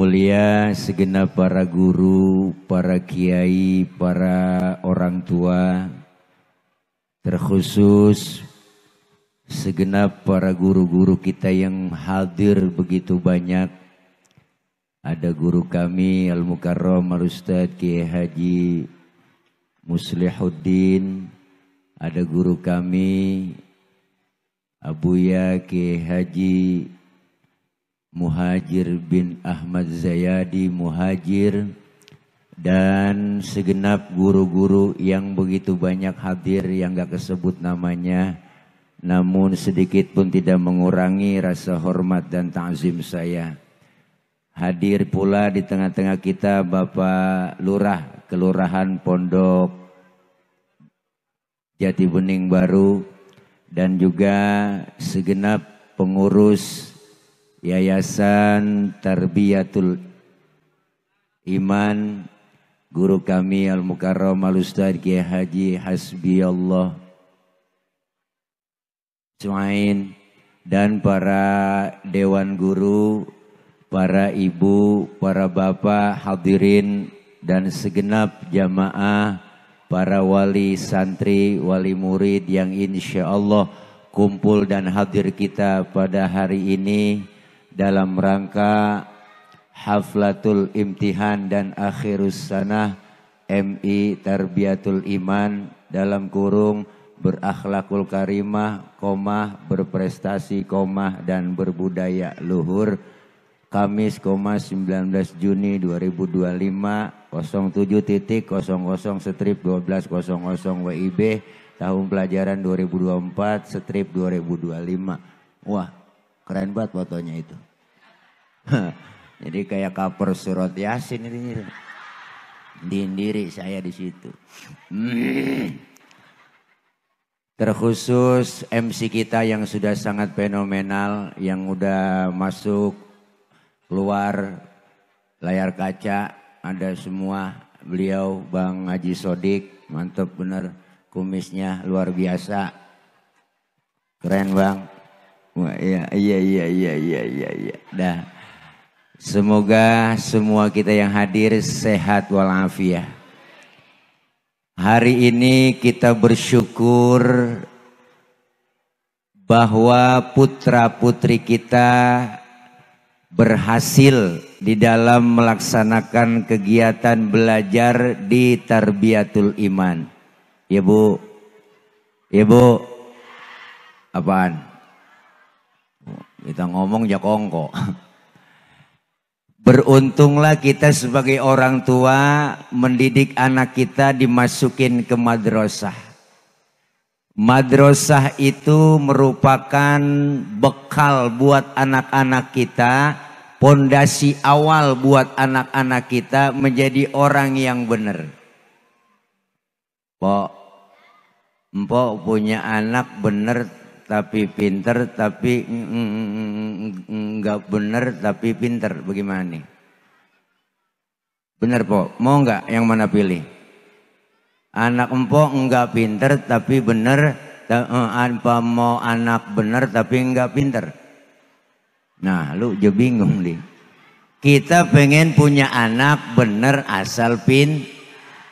mulia segenap para guru, para kiai, para orang tua, terkhusus segenap para guru-guru kita yang hadir begitu banyak. Ada guru kami Al-Mukarram Al-Ustadz Kiai Haji Muslihuddin, ada guru kami Abuya Kiai Haji Muhajir bin Ahmad Zayadi Muhajir, dan segenap guru-guru yang begitu banyak hadir yang gak kesebut namanya, namun sedikit pun tidak mengurangi rasa hormat dan ta'zim saya. Hadir pula di tengah-tengah kita Bapak Lurah Kelurahan Pondok Jati Bening Baru, dan juga segenap pengurus Yayasan Tarbiyatul Iman, guru kami Al-Mukarram Al-Ustadz Kiai Haji Hasbiyallah Suain, dan para dewan guru, para ibu, para bapak hadirin, dan segenap jamaah, para wali santri, wali murid yang insya Allah kumpul dan hadir kita pada hari ini dalam rangka Haflatul Imtihan dan Akhirus Sanah MI Tarbiyatul Iman dalam kurung berakhlakul karimah, berprestasi, dan berbudaya luhur. Kamis, 19 Juni 2025, 07.00/1200 WIB, tahun pelajaran 2024/2025. Wah, keren banget fotonya itu. Jadi kayak cover surat Yasin ini. Dindiri saya di situ. Terkhusus MC kita yang sudah sangat fenomenal, yang udah masuk keluar layar kaca, ada semua. Beliau Bang Haji Sodik, mantap bener, kumisnya luar biasa, keren Bang. Wah, iya. Dah, semoga semua kita yang hadir sehat walafiat. Hari ini kita bersyukur bahwa putra putri kita berhasil di dalam melaksanakan kegiatan belajar di Tarbiyatul Iman. Ya Bu, apaan? Kita ngomong jakongko. Beruntunglah kita sebagai orang tua mendidik anak kita dimasukin ke madrasah. Madrasah itu merupakan bekal buat anak-anak kita, pondasi awal buat anak-anak kita menjadi orang yang benar. Empok punya anak benar tapi pinter, tapi enggak benar tapi pinter, bagaimana nih? Benar Pok, mau enggak yang mana pilih? Anak empok enggak pinter tapi bener, apa mau anak bener tapi enggak pinter? Nah lu juga bingung nih. Kita pengen punya anak bener asal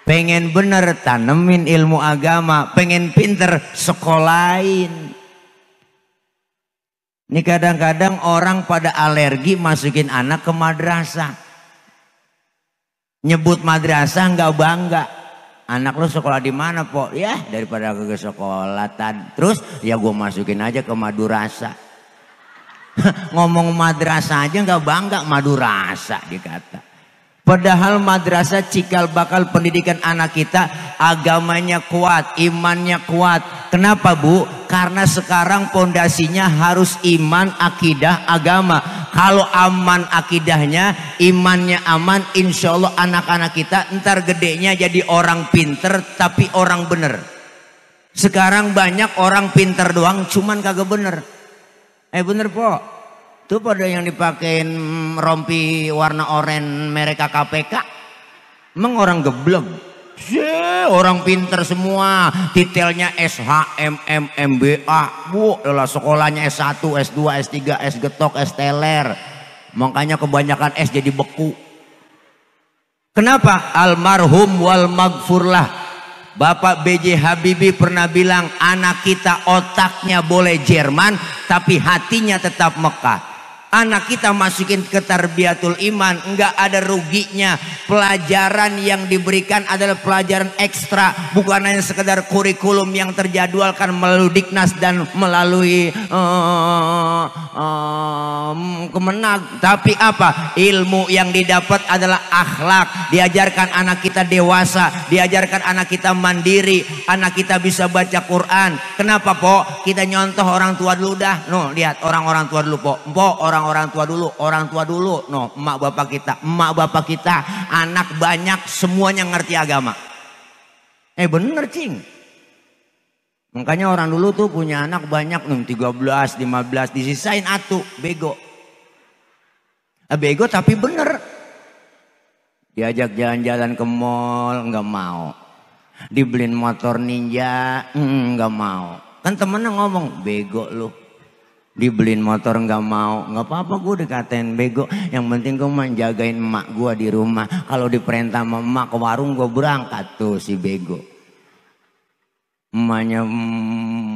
pengen bener tanemin ilmu agama, pengen pinter sekolahin. Ini kadang-kadang orang pada alergi masukin anak ke madrasah. Nyebut madrasah enggak bangga. Anak lu sekolah di mana Pok? Ya daripada ke sekolah terus ya gue masukin aja ke madrasah. Ngomong madrasah aja nggak bangga, madrasah dikata. Padahal madrasah cikal bakal pendidikan anak kita, agamanya kuat, imannya kuat. Kenapa Bu? Karena sekarang pondasinya harus iman, akidah, agama. Kalau aman akidahnya, imannya aman, insya Allah anak-anak kita ntar gedenya jadi orang pinter tapi orang bener. Sekarang banyak orang pinter doang cuman kagak bener. Bener Pok? Tuh pada yang dipakein rompi warna oranye merek KPK. Emang orang geblek. Orang pinter semua, titelnya SHM, MBA, Bu, lah sekolahnya S1, S2, S3, S getok, S teler. Makanya kebanyakan es jadi beku. Kenapa? Almarhum wal maghfurlah. Bapak B.J. Habibie pernah bilang, anak kita otaknya boleh Jerman tapi hatinya tetap Mekah. Anak kita masukin ke tarbiyatul iman, enggak ada ruginya. Pelajaran yang diberikan adalah pelajaran ekstra, bukan hanya sekedar kurikulum yang terjadwalkan melalui Diknas dan melalui Kemenag. Tapi apa? Ilmu yang didapat adalah akhlak. Diajarkan anak kita dewasa, diajarkan anak kita mandiri, anak kita bisa baca Quran. Kenapa, Po? Kita nyontoh orang tua dulu dah. No, lihat orang-orang tua dulu, Po. Orang tua dulu, no, emak bapak kita, anak banyak, semuanya ngerti agama. Bener cing. Makanya orang dulu tuh punya anak banyak, 13, 15, disisain atuh, bego. Bego tapi bener. Diajak jalan-jalan ke mall, nggak mau. Dibeliin motor ninja, nggak mau. Kan temennya ngomong, bego lu. Dibeliin motor nggak mau, nggak apa-apa, gue dikatain bego. Yang penting gue menjagain emak gue di rumah. Kalau diperintah sama emak ke warung gue berangkat, tuh si bego. Emaknya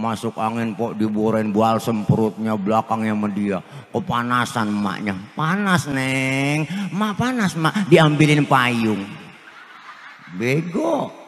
masuk angin, Po, diborain balsem perutnya, belakangnya sama dia. Kepanasan emaknya, panas neng, emak panas mak, diambilin payung. Bego.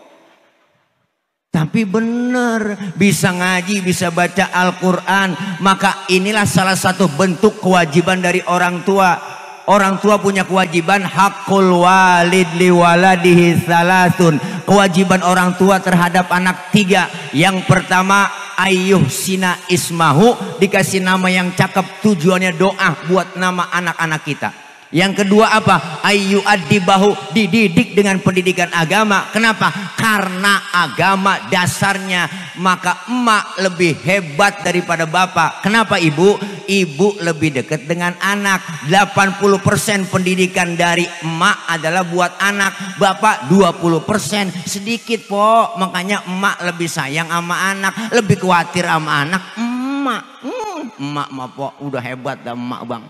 Tapi benar, bisa ngaji, bisa baca Al-Quran. Maka inilah salah satu bentuk kewajiban dari orang tua. Orang tua punya kewajiban, hakul walid li waladihi salasun. Kewajiban orang tua terhadap anak 3. Yang pertama, ayyuh sina ismahu, dikasih nama yang cakep, tujuannya doa buat nama anak-anak kita. Yang kedua apa? Ayu adibahu, dididik dengan pendidikan agama. Kenapa? Karena agama dasarnya. Maka emak lebih hebat daripada bapak. Kenapa ibu? Ibu lebih dekat dengan anak. 80% pendidikan dari emak adalah buat anak. Bapak 20%, sedikit, Po. Makanya emak lebih sayang sama anak, lebih khawatir sama anak. Emak mah, Po, udah hebat dah emak, Bang.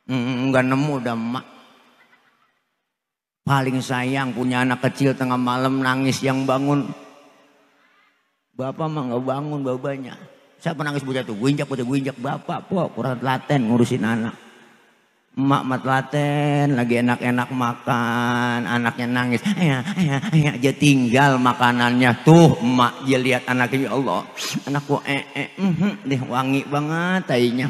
Enggak nemu dah emak. Paling sayang punya anak kecil tengah malam nangis, yang bangun bapak mah nggak bangun babanya. Siapa nangis bocah tuh? Gue injak bapak, Po, kurang telaten ngurusin anak. Emak mah telaten, lagi enak-enak makan, anaknya nangis, aja tinggal makanannya. Tuh emak dia lihat anaknya, ya Allah, anakku deh wangi banget tainya.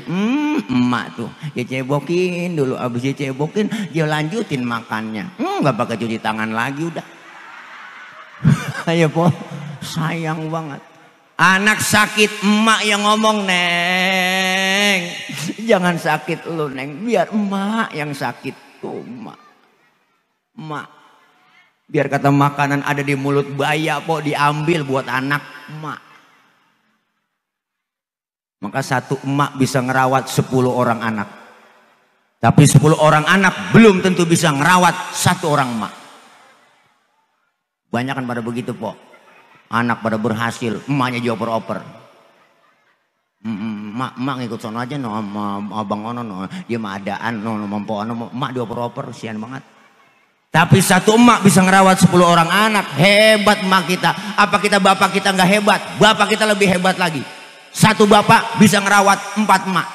Emak tuh dia cebokin dulu, abis dia cebokin dia lanjutin makannya. Nggak pakai cuci tangan lagi udah. Ayo, Po, sayang banget. Anak sakit, emak yang ngomong, neng, jangan sakit lu neng, biar emak yang sakit. Tuh emak, biar kata makanan ada di mulut baya, Po, diambil buat anak emak. Maka satu emak bisa ngerawat 10 orang anak. Tapi 10 orang anak belum tentu bisa ngerawat 1 orang emak. Banyak kan pada begitu, Po. Anak pada berhasil, emaknya juga oper-oper. Emak ngikut sono aja, no, abang ono, no, dia mah adaan, no, mampu ono, emak dioper-oper, sian banget. Tapi satu emak bisa ngerawat 10 orang anak, hebat emak kita. Apa kita bapak kita nggak hebat? Bapak kita lebih hebat lagi. Satu bapak bisa ngerawat 4 emak.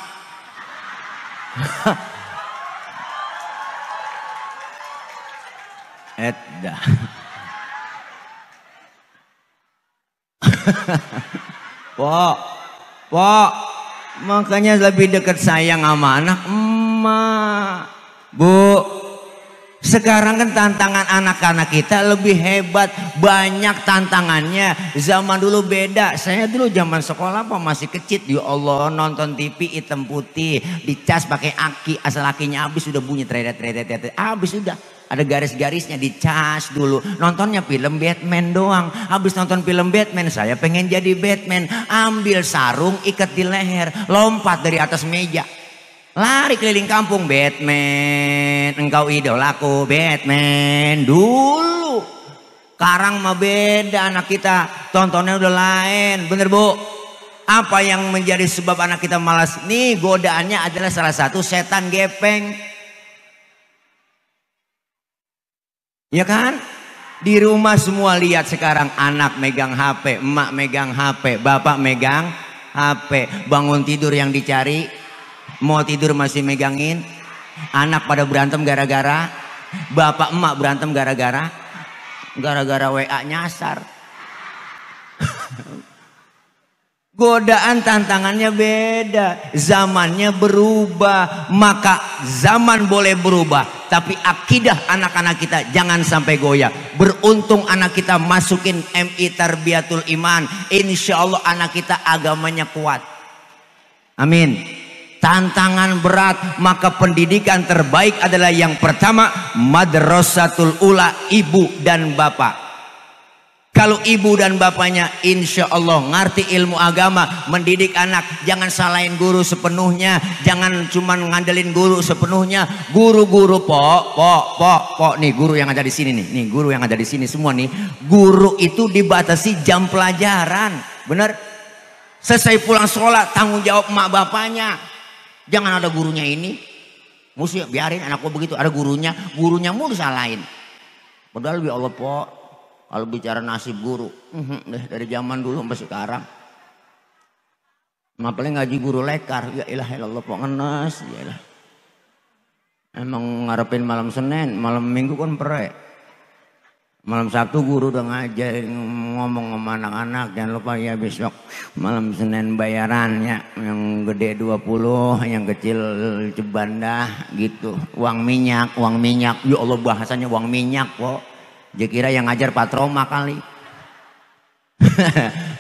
Dah. Pok, makanya lebih dekat sayang sama anak emak. Bu, sekarang kan tantangan anak-anak kita lebih hebat, banyak tantangannya. Zaman dulu beda. Saya dulu zaman sekolah apa masih kecil, ya Allah, nonton TV hitam putih, dicas pakai aki, asal akinya habis sudah bunyi tredet, habis sudah. Ada garis-garisnya, dicas dulu. Nontonnya film Batman doang. Habis nonton film Batman, saya pengen jadi Batman. Ambil sarung, ikat di leher, lompat dari atas meja, lari keliling kampung. Batman, engkau idolaku, Batman. Dulu. Sekarang mah beda, anak kita tontonnya udah lain. Bener, Bu? Apa yang menjadi sebab anak kita malas? Nih godaannya adalah salah satu setan gepeng. Ya kan? Di rumah semua lihat sekarang anak megang HP, emak megang HP, bapak megang HP. Bangun tidur yang dicari, mau tidur masih megangin. Anak pada berantem gara-gara, bapak emak berantem gara-gara WA nyasar. Godaan tantangannya beda, zamannya berubah, maka zaman boleh berubah, tapi akidah anak-anak kita jangan sampai goyah. Beruntung anak kita masukin MI Tarbiyatul Iman, insya Allah anak kita agamanya kuat. Amin. Tantangan berat, maka pendidikan terbaik adalah yang pertama madrasatul ula, ibu dan bapak. Kalau ibu dan bapaknya insya Allah ngerti ilmu agama, mendidik anak, jangan salahin guru sepenuhnya, jangan cuma ngandelin guru sepenuhnya. Guru-guru pok, nih guru yang ada di sini nih guru yang ada di sini semua nih, guru itu dibatasi jam pelajaran, bener? Selesai pulang sekolah tanggung jawab emak bapaknya, jangan ada gurunya ini, mesti biarin anak gua begitu, ada gurunya mau disalahin. Padahal ya Allah pok, kalau bicara nasib guru, dari zaman dulu sampai sekarang. Paling ngaji guru lekar, ya ilah Allah kok ngenes, ya ilah. Emang ngarepin malam Senin, malam Minggu kan perek. Malam Sabtu guru udah ngajarin ngomong sama anak-anak, jangan lupa ya besok malam Senin bayaran ya, yang gede 20, yang kecil cebandah gitu. Uang minyak, ya Allah bahasanya uang minyak kok. Dia kira yang ngajar Patroma kali.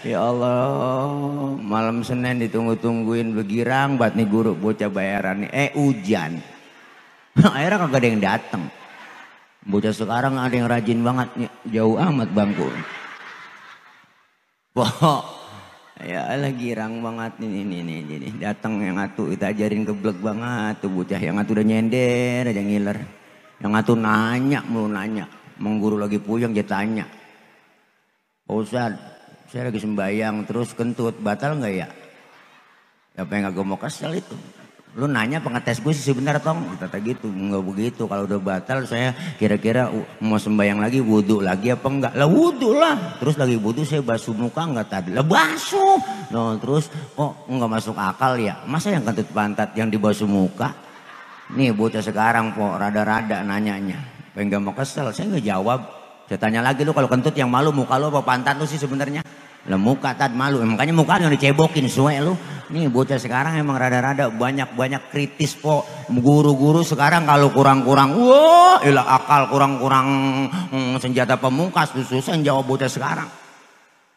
Ya Allah, malam Senin ditunggu-tungguin begirang buat nih guru bocah bayaran nih. Hujan. Akhirnya kagak ada yang datang. Bocah sekarang ada yang rajin banget nih, jauh amat bangku. Pok, ya Allah girang banget ini. Datang yang atu kita ajarin geblek banget tuh bocah, yang atu udah nyender aja ngiler. Yang atu nanya mulu nanya. Mengguru lagi puyeng dia tanya, Pak Ustadz, saya lagi sembayang terus kentut, batal nggak ya? Apa yang agak mau kesel itu? Lu nanya pengetes gue sih sebentar tong, kata gitu. Nggak begitu, kalau udah batal saya kira-kira mau sembayang lagi, wudhu lagi apa enggak? Lah wudhu lah, terus lagi wudhu saya basuh muka enggak tadi? Lah basuh, no, terus kok nggak masuk akal ya? Masa yang kentut pantat yang dibasuh muka? Nih bocah sekarang kok rada-rada nanyanya. Pengen gak mau kesel, saya nggak jawab. Saya tanya lagi, lu kalau kentut yang malu muka lu apa pantat lu sih sebenarnya? Lah muka tad malu, makanya muka yang dicebokin suwe lu. Nih bocah sekarang emang rada-rada banyak kritis po. Guru-guru sekarang kalau kurang-kurang, wah ilah akal, kurang-kurang senjata pemungkas, susah jawab bocah sekarang.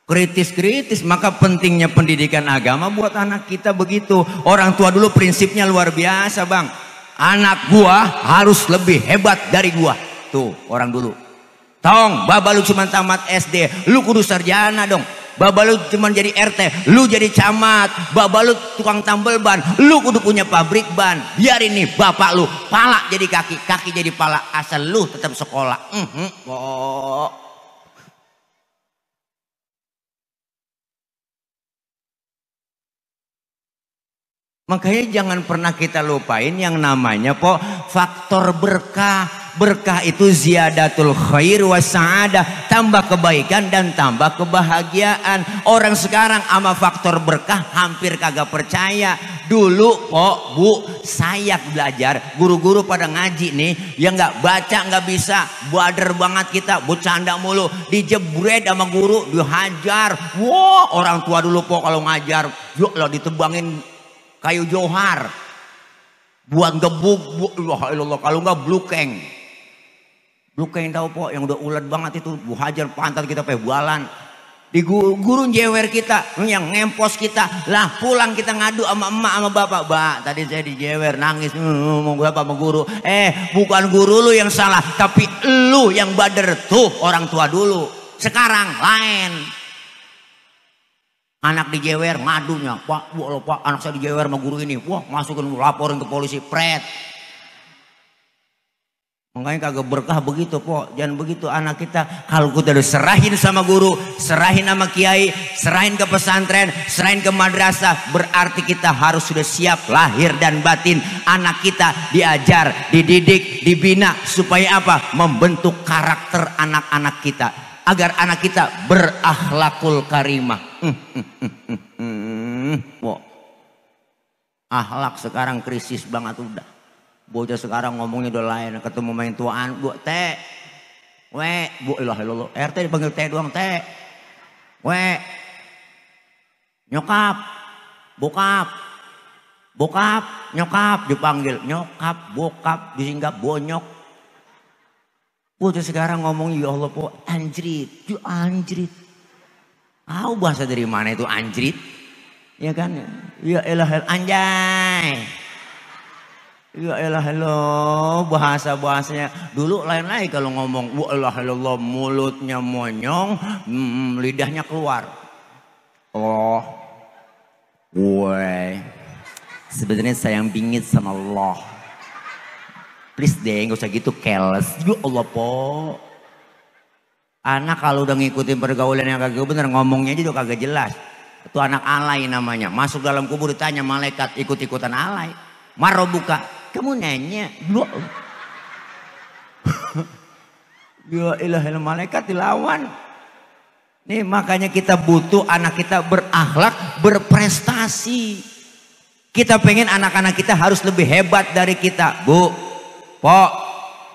Kritis, maka pentingnya pendidikan agama buat anak kita begitu. Orang tua dulu prinsipnya luar biasa bang. Anak gua harus lebih hebat dari gua. Tuh orang dulu. Tong, baba lu cuma tamat SD, lu kudu sarjana dong. Baba lu cuma jadi RT, lu jadi camat. Baba lu tukang tambal ban, lu kudu punya pabrik ban. Biar ini bapak lu pala jadi kaki, kaki jadi pala, asal lu tetap sekolah. Makanya jangan pernah kita lupain yang namanya faktor berkah. Berkah itu ziyadatul khair wa sa'adah, tambah kebaikan dan tambah kebahagiaan. Orang sekarang sama faktor berkah hampir kagak percaya. Dulu Bu, saya belajar, guru-guru pada ngaji nih, yang nggak baca nggak bisa, bader banget kita, bercanda mulu, dijebret sama guru, dihajar. Wah, orang tua dulu kalau ngajar, yuk lo ditebangin kayu johar buat gebuk, Allah, kalau nggak blukeng tahu po, yang udah ulet banget itu, bu hajar pantat kita bualan. Di guru jewer kita, yang ngempos kita lah, pulang kita ngadu sama emak sama bapak, tadi saya dijewer nangis mau bapak sama guru. Bukan guru lu yang salah, tapi lu yang bader tuh orang tua dulu. Sekarang lain. Anak dijewer ngadunya, Pak, anak saya dijewer sama guru ini. Wah, masukin laporin ke polisi, pret. Makanya kagak berkah begitu po. Jangan begitu anak kita. Kalau kita udah serahin sama guru, serahin sama kiai, serahin ke pesantren, serahin ke madrasah, berarti kita harus sudah siap lahir dan batin. Anak kita diajar, dididik, dibina supaya apa? Membentuk karakter anak-anak kita agar anak kita berakhlakul karimah. Akhlak sekarang krisis banget udah. Bocah sekarang ngomongnya udah lain. Ketemu main tuaan, bu teh, we, bu ilah ilah, RT dipanggil teh doang teh, we, nyokap, bokap, bokap, nyokap dipanggil nyokap, bokap disingkat bonyok. Bocah sekarang ngomong ya Allah po, anjrit, you anjrit. Tahu bahasa dari mana itu anjrit? Ya kan? Ya elah anjay. Ya elah bahasa-bahasanya dulu lain lagi kalau ngomong wa elah mulutnya monyong, lidahnya keluar. Oh, woi, sebenarnya sayang bingit sama Allah. Please deh, gak usah gitu keles. Ya Allah po. Anak kalau udah ngikutin pergaulan yang kagak bener ngomongnya aja udah kagak jelas. Itu anak alay namanya. Masuk dalam kubur ditanya malaikat ikut-ikutan alay. Maro buka. Kamu nanya, ya ilah malaikat dilawan. Nih makanya kita butuh anak kita berakhlak, berprestasi. Kita pengen anak-anak kita harus lebih hebat dari kita. Bu, po,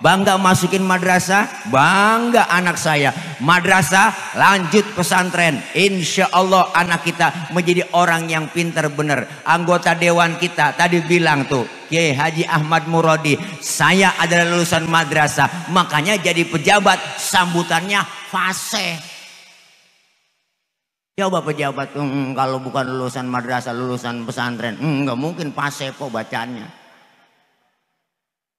bangga masukin madrasah, bangga anak saya. Madrasah lanjut pesantren. Insya Allah anak kita menjadi orang yang pintar bener. Anggota dewan kita tadi bilang tuh, Kiai Haji Ahmad Muradi, saya adalah lulusan madrasah, makanya jadi pejabat sambutannya fasih. Coba pejabat kalau bukan lulusan madrasah, lulusan pesantren, nggak mungkin fasih kok bacanya.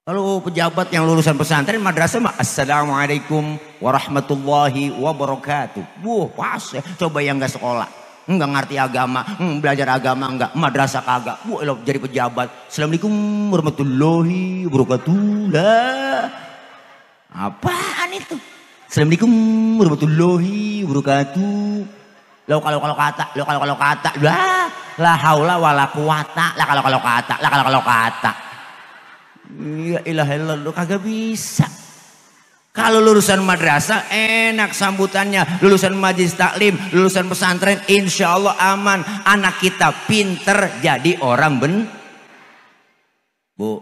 Kalau pejabat yang lulusan pesantren madrasah mah assalamualaikum warahmatullahi wabarakatuh. Fasih. Coba yang nggak sekolah, nggak ngerti agama, belajar agama nggak, madrasah kagak, jadi pejabat. Assalamualaikum warahmatullahi wabarakatuh. Lah, apaan itu? Assalamualaikum warahmatullahi wabarakatuh. Lo kalau kata, la haula wala quwata, la kalau kata. Ya ilah ilah, kagak bisa. Kalau lulusan madrasah enak sambutannya, lulusan majelis taklim, lulusan pesantren insya Allah aman. Anak kita pinter jadi orang Bu,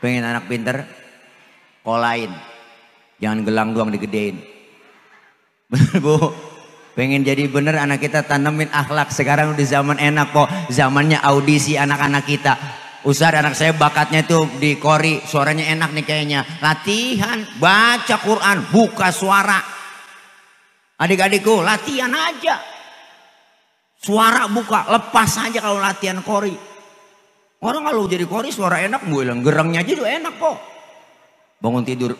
pengen anak pinter, kolain, jangan gelang doang digedein. Bener bu, pengen jadi bener anak kita tanemin akhlak. Sekarang udah zaman enak kok, zamannya audisi anak-anak kita. Ustaz anak saya bakatnya tuh di kori, suaranya enak nih kayaknya. Latihan, baca Quran, buka suara. Adik-adikku latihan aja. Suara buka, lepas aja kalau latihan kori. Orang kalau jadi kori suara enak, gue bilang gerangnya aja tuh enak kok. Bangun tidur,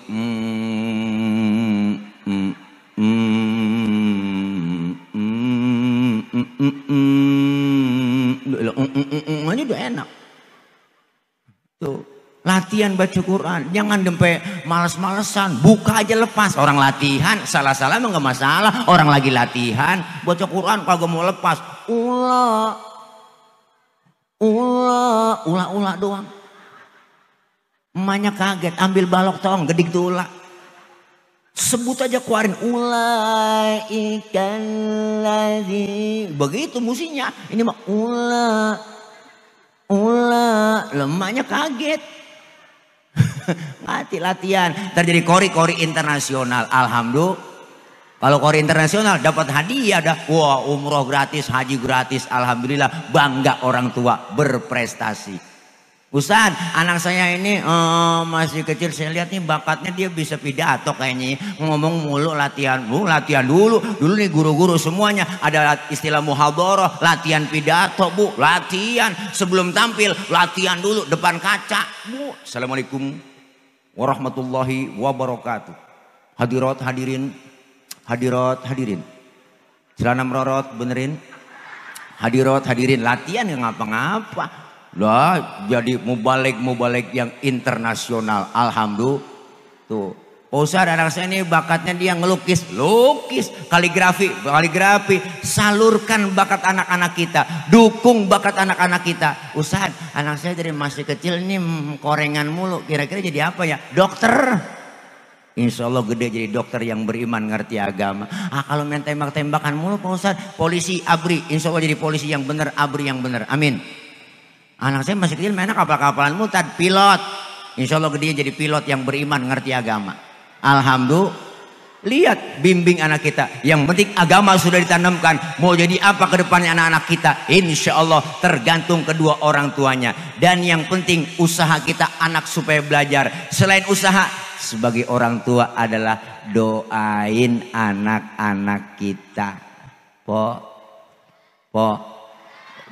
aja udah enak. Tuh, latihan baca Quran, jangan sampai males-malesan, buka aja lepas. Orang latihan salah-salah emang gak masalah. Orang lagi latihan baca Quran kalau mau lepas, ula doang. Emaknya kaget, ambil balok tong, gedik tuh ula. Sebut aja keluarin ikan lagi. Begitu musinya. Ini mah lemahnya kaget. Mati latihan. Terjadi kori internasional. Alhamdulillah. Kalau kori internasional dapat hadiah dah. Wah, umroh gratis, haji gratis. Alhamdulillah, bangga orang tua berprestasi. Ustaz, anak saya ini masih kecil, saya lihat nih bakatnya dia bisa pidato kayaknya, ngomong mulu latihan. Latihan dulu nih guru-guru semuanya ada istilah muhadharah, latihan pidato bu, latihan sebelum tampil, latihan dulu depan kaca bu. Assalamualaikum warahmatullahi wabarakatuh. Hadirat hadirin, celana merorot benerin. Hadirat hadirin, latihan yang ngapa-ngapa. Lah jadi mubalik yang internasional. Alhamdulillah. Tuh. Pak Ustadz, anak saya ini bakatnya dia ngelukis, kaligrafi. Salurkan bakat anak-anak kita, dukung bakat anak-anak kita. Ustadz, anak saya dari masih kecil ini korengan mulu, kira-kira jadi apa ya? Dokter. Insya Allah gede jadi dokter yang beriman, ngerti agama. Kalau main tembak-tembakan mulu Pak Ustadz, polisi abri, insya Allah jadi polisi yang benar, abri yang benar, amin. Anak saya masih kecil mainnya kapal-kapalan mutad, pilot. Insya Allah gede jadi pilot yang beriman, ngerti agama. Alhamdulillah. Lihat, bimbing anak kita. Yang penting agama sudah ditanamkan. Mau jadi apa ke depannya anak-anak kita, insya Allah tergantung kedua orang tuanya. Dan yang penting usaha kita anak supaya belajar. Selain usaha, sebagai orang tua adalah doain anak-anak kita.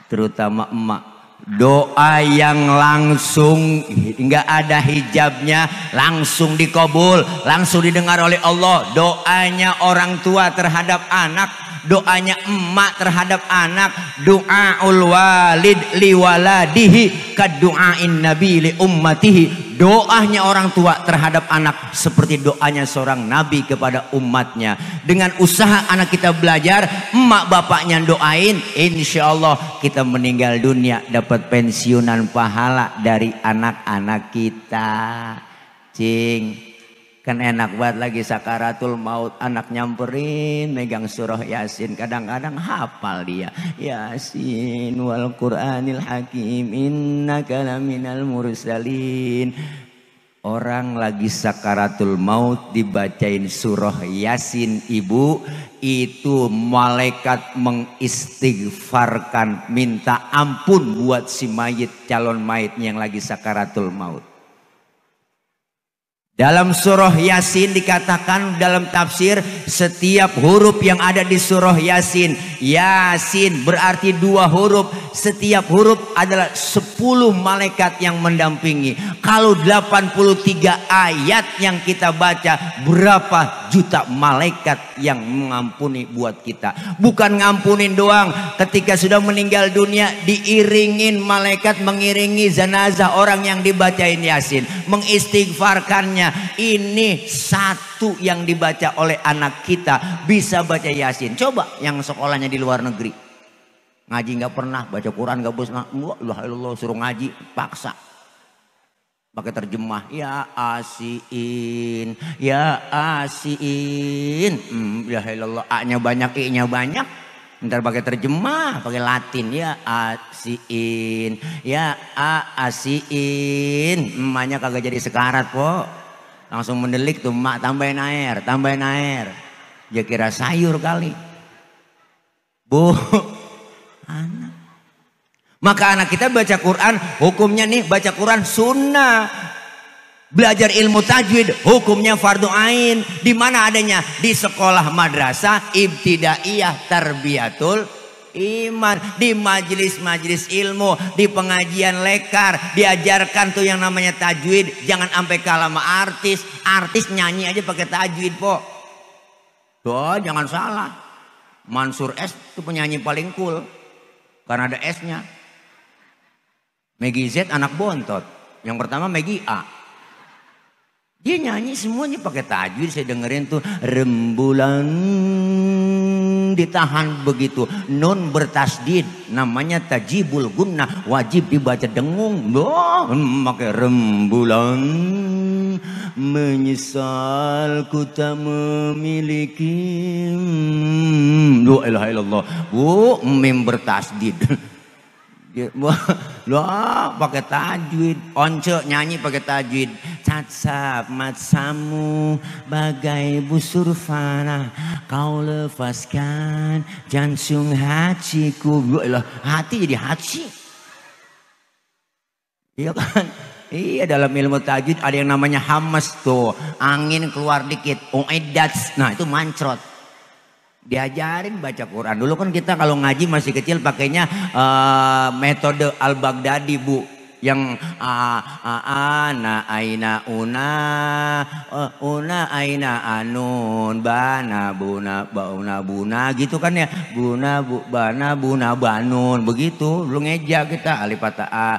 Terutama emak. Doa yang langsung nggak ada hijabnya, langsung dikabul, langsung didengar oleh Allah. Doanya orang tua terhadap anak, doanya emak terhadap anak, doaul walid liwaladihi kadu'ain nabi li ummatihi. Doanya orang tua terhadap anak seperti doanya seorang nabi kepada umatnya. Dengan usaha anak kita belajar, emak bapaknya doain, insya Allah kita meninggal dunia dapat pensiunan pahala dari anak-anak kita. Cing, kan enak banget lagi sakaratul maut, anak nyamperin megang surah Yasin, kadang-kadang hafal dia. Yasin wal Qur'anil Hakim innaka laminal mursalin. Orang lagi sakaratul maut dibacain surah Yasin, ibu, itu malaikat mengistighfarkan, minta ampun buat si mayit, calon mayitnya yang lagi sakaratul maut. Dalam surah Yasin dikatakan dalam tafsir, setiap huruf yang ada di surah Yasin, Yasin berarti 2 huruf, setiap huruf adalah 10 malaikat yang mendampingi. Kalau 83 ayat yang kita baca, berapa juta malaikat yang mengampuni buat kita. Bukan ngampunin doang, ketika sudah meninggal dunia diiringin malaikat mengiringi jenazah orang yang dibacain Yasin, mengistighfarkannya. Ini satu yang dibaca oleh anak kita, bisa baca Yasin. Coba yang sekolahnya di luar negeri, ngaji nggak pernah, baca Quran nggak bisa, Allah suruh ngaji paksa pakai terjemah, ya asiin, ya asiin, ya Allah, a-nya banyak, i-nya banyak. Ntar pakai terjemah, pakai Latin, ya asiin, ya asiin, emaknya kagak jadi sekarat kok. Langsung mendelik tuh mak, tambahin air. Dia kira sayur kali. Bu, anak. Maka anak kita baca Quran, hukumnya nih baca Quran sunnah. Belajar ilmu tajwid, hukumnya fardu ain. Di mana adanya? Di sekolah madrasah ibtidaiyah tarbiyatul iman, di majelis-majelis ilmu, di pengajian lekar diajarkan tuh yang namanya tajwid. Jangan sampai kalah sama artis nyanyi aja pakai tajwid po. Tuh jangan salah, Mansur S itu penyanyi paling cool karena ada S-nya. Maggie Z anak bontot, yang pertama Maggie A. Dia nyanyi semuanya pakai tajwid. Saya dengerin tuh, rembulan ditahan begitu, nun bertasdid, namanya tajibul gunnah, wajib dibaca dengung. Pakai rembulan, menyesal ku tak memiliki. La ilaha illallah. Bu, mim bertasdid. Loh, pakai tajwid. Once nyanyi pakai tajwid. Catsap matsamu bagai busur fana, kau lepaskan jantung hatiku. Loh, hati jadi hati. Iya kan? Iya, dalam ilmu tajwid ada yang namanya hamas tuh, angin keluar dikit. Nah itu mancrot. Diajarin baca Quran. Dulu kan kita kalau ngaji masih kecil pakainya metode Al-Baghdadi bu. Yang ana aina una aina anun bana buna bauna buna gitu kan ya, buna bana buna banun begitu. Lu ngejak kita alif patah a,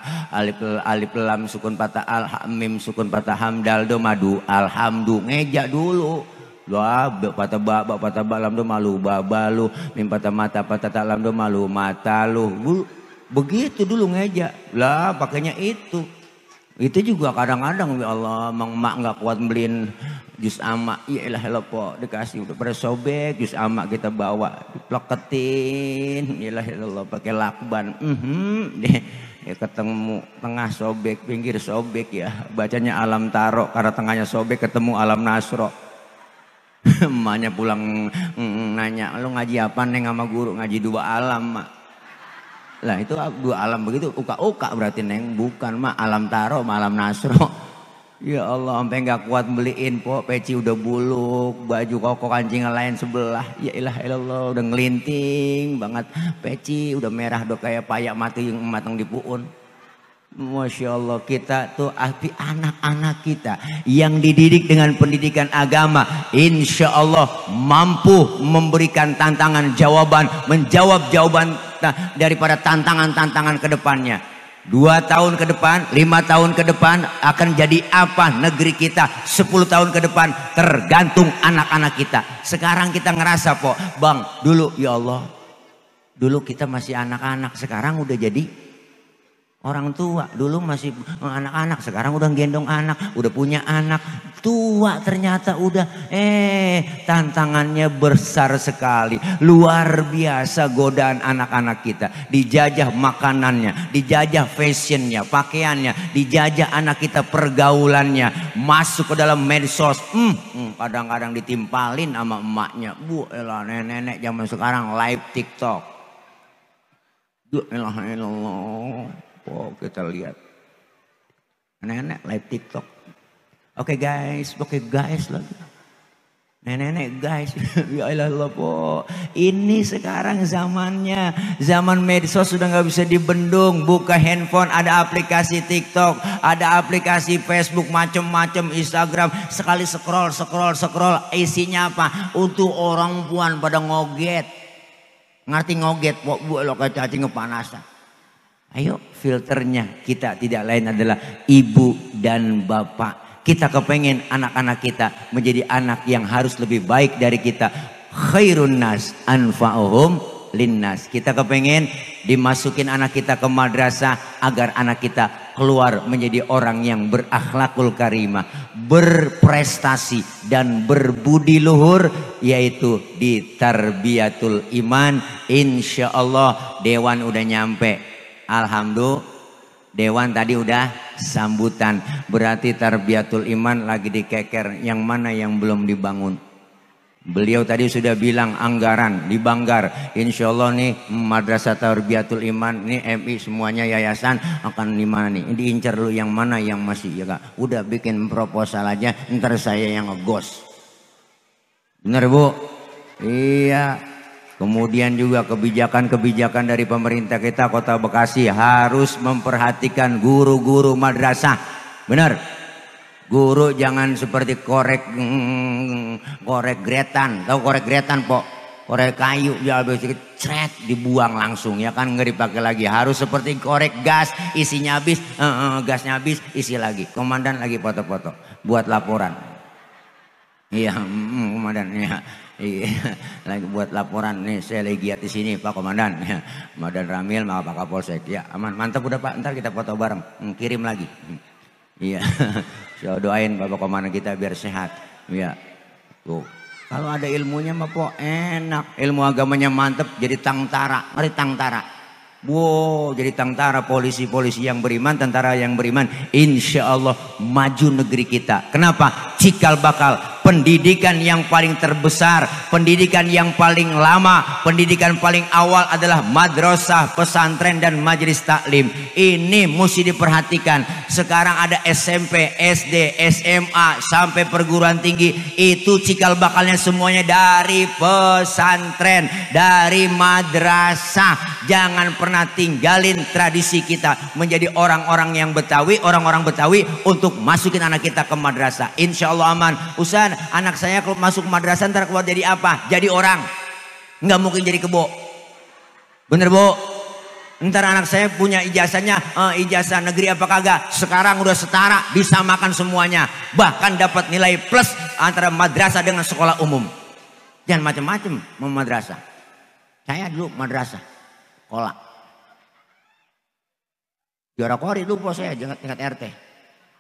alif lam sukun patah al, mim sukun patah hamdal do madu alhamdu, ngejak dulu. Doa patah ba patah ba lam do malu babalu, mim patah mata patah ta lam do malu mata lu. Begitu dulu ngejak lah, pakainya itu juga kadang-kadang ya Allah, mang mak nggak kuat beliin jus ama, ya elah po dikasih udah pada sobek jus ama kita bawa diploketin, ya Allah pakai lakban, ya ketemu tengah sobek pinggir sobek ya, bacanya alam taro karena tengahnya sobek ketemu alam nasro. Emaknya pulang nanya, lu ngaji apa neng sama guru? Ngaji dua alam mak. Lah itu dua alam begitu, uka-uka berarti neng, bukan mah alam taro sama alam nasro. Ya Allah sampai nggak kuat beliin po, peci udah buluk, baju koko kancing lain sebelah. Ya ilah ilallah udah ngelinting banget, peci udah merah udah kayak payak mati yang matang di puun. Masya Allah, kita tuh anak-anak kita yang dididik dengan pendidikan agama, insya Allah mampu memberikan tantangan jawaban, menjawab jawaban daripada tantangan-tantangan ke depannya. 2 tahun ke depan, 5 tahun ke depan akan jadi apa negeri kita, 10 tahun ke depan tergantung anak-anak kita. Sekarang kita ngerasa po, bang dulu ya Allah, dulu kita masih anak-anak, sekarang udah jadi orang tua. Dulu masih anak-anak, sekarang udah gendong anak, udah punya anak, tua ternyata udah. Tantangannya besar sekali, luar biasa godaan anak-anak kita. Dijajah makanannya, dijajah fashionnya, pakaiannya, dijajah anak kita pergaulannya, masuk ke dalam medsos. Kadang-kadang ditimpalin sama emaknya, bu elah nenek-nenek zaman sekarang live TikTok. Elah elah. Oh, kita lihat nenek live TikTok. Oke guys lagi. Nenek guys, ya Allah po. Ini sekarang zamannya, zaman medsos sudah nggak bisa dibendung. Buka handphone ada aplikasi TikTok, ada aplikasi Facebook macem-macem, Instagram. Sekali scroll, isinya apa? Untuk orang puan pada ngoget. Ngerti ngoget? Bu lo kayak cacing kepanasan. Ayo filternya kita tidak lain adalah ibu dan bapak. Kita kepengen anak-anak kita menjadi anak yang harus lebih baik dari kita. Khairun nas anfa'uhum linnas. Kita kepengen dimasukin anak kita ke madrasah agar anak kita keluar menjadi orang yang berakhlakul karimah, berprestasi dan berbudi luhur, yaitu di tarbiyatul iman. Insya Allah Dewan udah nyampe. Alhamdulillah Dewan tadi udah sambutan, berarti tarbiyatul iman lagi dikeker. Yang mana yang belum dibangun? Beliau tadi sudah bilang anggaran dibanggar. Insya Allah nih madrasah tarbiyatul iman nih MI semuanya yayasan akan di mana nih? Diincar dulu yang mana yang masih ya kak. Udah bikin proposal aja, ntar saya yang ngegos. Bener bu? Iya. Kemudian juga kebijakan-kebijakan dari pemerintah kita Kota Bekasi harus memperhatikan guru-guru madrasah. Benar. Guru jangan seperti korek gretan. Tahu korek gretan po? Korek kayu ya habis cret dibuang langsung ya kan, nggak dipakai lagi. Harus seperti korek gas, isinya habis, gasnya habis, isi lagi. Komandan lagi foto-foto buat laporan. Iya, komandan ya. Iya, lagi buat laporan nih, saya lagi giat di sini Pak Komandan. Ya, Komandan Ramil sama Pak Kapolsek. Ya, aman, mantap udah Pak. Ntar kita foto bareng, kirim lagi. Iya, saya doain Bapak Komandan kita biar sehat. Iya, tuh. Kalau ada ilmunya mah po enak, ilmu agamanya mantep. Jadi tangtara, mari tangtara. Wow, jadi tentara, polisi-polisi yang beriman, tentara yang beriman. Insya Allah maju negeri kita. Kenapa? Cikal bakal pendidikan yang paling terbesar, pendidikan yang paling lama, pendidikan paling awal adalah madrasah, pesantren dan majelis taklim. Ini mesti diperhatikan. Sekarang ada SMP, SD, SMA sampai perguruan tinggi, itu cikal bakalnya semuanya dari pesantren, dari madrasah. Jangan pernah tinggalin tradisi kita menjadi orang-orang yang Betawi, orang-orang Betawi untuk masukin anak kita ke madrasah. Insya Allah aman. Ustaz, anak saya kalau masuk madrasah ntar keluar jadi apa? Jadi orang. Nggak mungkin jadi kebo. Bener Bu? Ntar anak saya punya ijazahnya, ijazah negeri apa kagak? Sekarang udah setara, disamakan semuanya. Bahkan dapat nilai plus antara madrasah dengan sekolah umum. Jangan macam-macam mau madrasah. Saya dulu madrasah, sekolah. Juara kori dulu saya tingkat RT.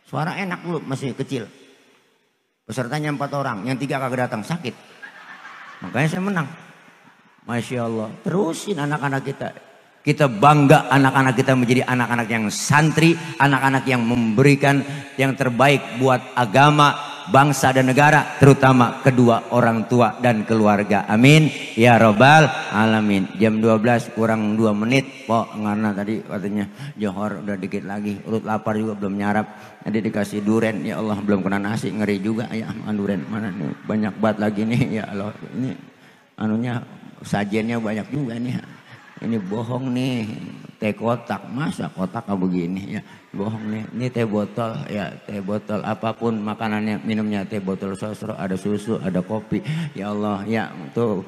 Suara enak dulu masih kecil. Pesertanya 4 orang, yang 3 kagak datang, sakit. Makanya saya menang. Masya Allah. Terusin anak-anak kita. Kita bangga anak-anak kita menjadi anak-anak yang santri, anak-anak yang memberikan yang terbaik buat agama, bangsa dan negara, terutama kedua orang tua dan keluarga. Amin ya robbal alamin. Jam 12 kurang 2 menit Pok, karena tadi katanya Johor udah dikit lagi, urut lapar juga belum nyarap. Tadi dikasih duren, ya Allah belum kena nasi, ngeri juga ya duren. Mana nih banyak banget lagi nih, ya Allah. Ini anunya sajiannya banyak juga nih. Ini bohong nih, teh kotak, masa kotak kayak begini ya, bohong nih. Ini teh botol ya, teh botol apapun makanannya, minumnya teh botol sosro, ada susu, ada kopi. Ya Allah ya tuh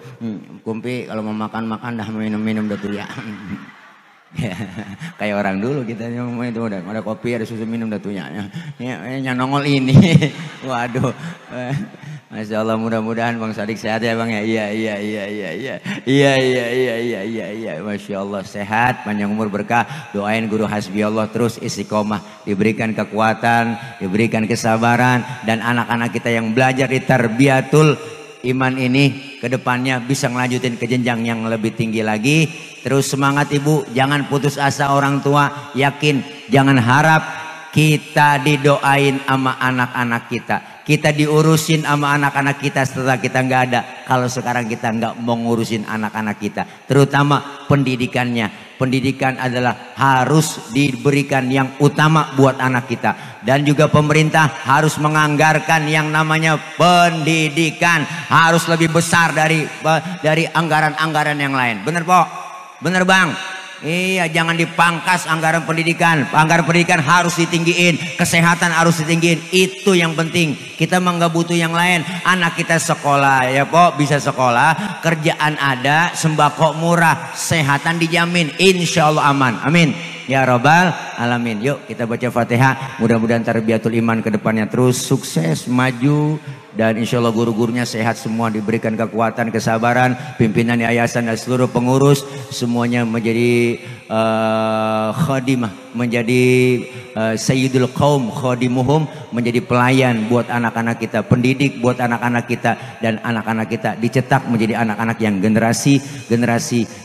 Kumpi kalau mau makan dah, minum dah tuh ya. Ya, kayak orang dulu kita ngomong itu udah ada kopi, ada susu, minum dah tuh ya. Ya nongol ini. Waduh. Masya Allah, mudah-mudahan Bang Sadik sehat ya Bang ya. Iya. Masya Allah sehat, panjang umur berkah. Doain guru hasbi Allah terus istiqomah, diberikan kekuatan, diberikan kesabaran, dan anak-anak kita yang belajar di tarbiyatul iman ini kedepannya bisa ngelanjutin ke jenjang yang lebih tinggi lagi. Terus semangat Ibu, jangan putus asa orang tua, yakin, jangan harap. Kita didoain sama anak-anak kita, kita diurusin sama anak-anak kita setelah kita nggak ada. Kalau sekarang kita nggak mau ngurusin anak-anak kita, terutama pendidikannya. Pendidikan adalah harus diberikan yang utama buat anak kita. Dan juga pemerintah harus menganggarkan yang namanya pendidikan, harus lebih besar dari anggaran-anggaran yang lain. Bener Pok? Bener Bang? Iya, jangan dipangkas anggaran pendidikan. Anggaran pendidikan harus ditinggiin, kesehatan harus ditinggiin. Itu yang penting. Kita mah nggak butuh yang lain. Anak kita sekolah ya Pok, bisa sekolah, kerjaan ada, sembako murah, kesehatan dijamin, insya Allah aman. Amin ya robbal alamin. Yuk kita baca Fatihah. Mudah-mudahan tarbiyatul iman kedepannya terus sukses, maju. Dan insya Allah guru-gurunya sehat semua, diberikan kekuatan, kesabaran, pimpinan yayasan dan seluruh pengurus semuanya menjadi khadimah, menjadi sayyidul qaum khadimuhum, menjadi pelayan buat anak-anak kita, pendidik buat anak-anak kita, dan anak-anak kita dicetak menjadi anak-anak yang generasi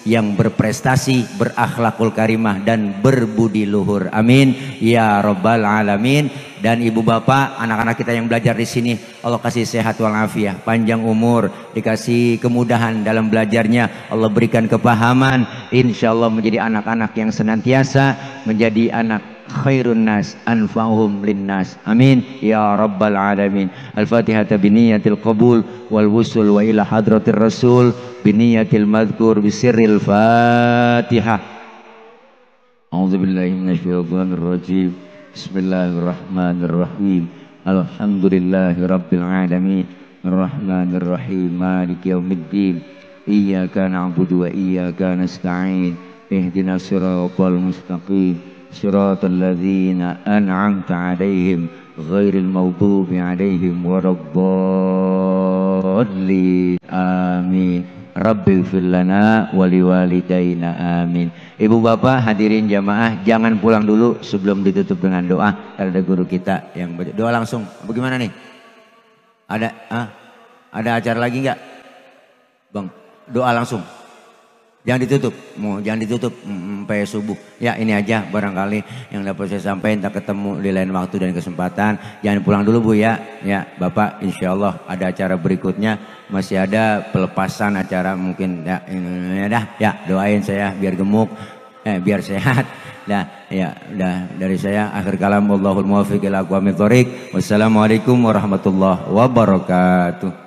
yang berprestasi, berakhlakul karimah dan berbudi luhur. Amin ya robbal alamin. Dan ibu bapak, anak-anak kita yang belajar di sini, Allah kasih sehat walafiat, panjang umur, dikasih kemudahan dalam belajarnya, Allah berikan kepahaman, insya Allah menjadi anak-anak yang senantiasa menjadi anak khairun nas, anfa'uhum linnas. Amin ya rabbal alamin. Al-Fatihah biniyatil qabul wal wusul wa ila hadratir rasul biniyatil madhkur bisirril Fatihah. A'udzubillahi minasyaitonir rajim. Bismillahirrahmanirrahim. Alhamdulillahi rabbil alamin. Arrahmanirrahim. Maliki yaumiddin. Iyyaka na'budu wa iyyaka nasta'in. Ihdinas siratal mustaqim. Siratal ladzina an'amta 'alaihim ghairil maghdubi 'alaihim waladdallin. Amin. Rabbi ighfir lana wa liwalidayna amin. Ibu bapak hadirin jamaah, jangan pulang dulu sebelum ditutup dengan doa. Ada guru kita yang doa langsung. Bagaimana nih? Ada acara lagi nggak? Bang, doa langsung. Jangan ditutup, jangan ditutup sampai subuh. Ya ini aja barangkali yang dapat saya sampaikan. Tak ketemu di lain waktu dan kesempatan. Jangan pulang dulu Bu ya. Ya Bapak, insya Allah ada acara berikutnya. Masih ada pelepasan acara mungkin ya. Ya doain saya biar gemuk, biar sehat. Dari saya akhir kalam. Wallahul muwaffiq ila aqwamit thoriq. Wassalamualaikum warahmatullahi wabarakatuh.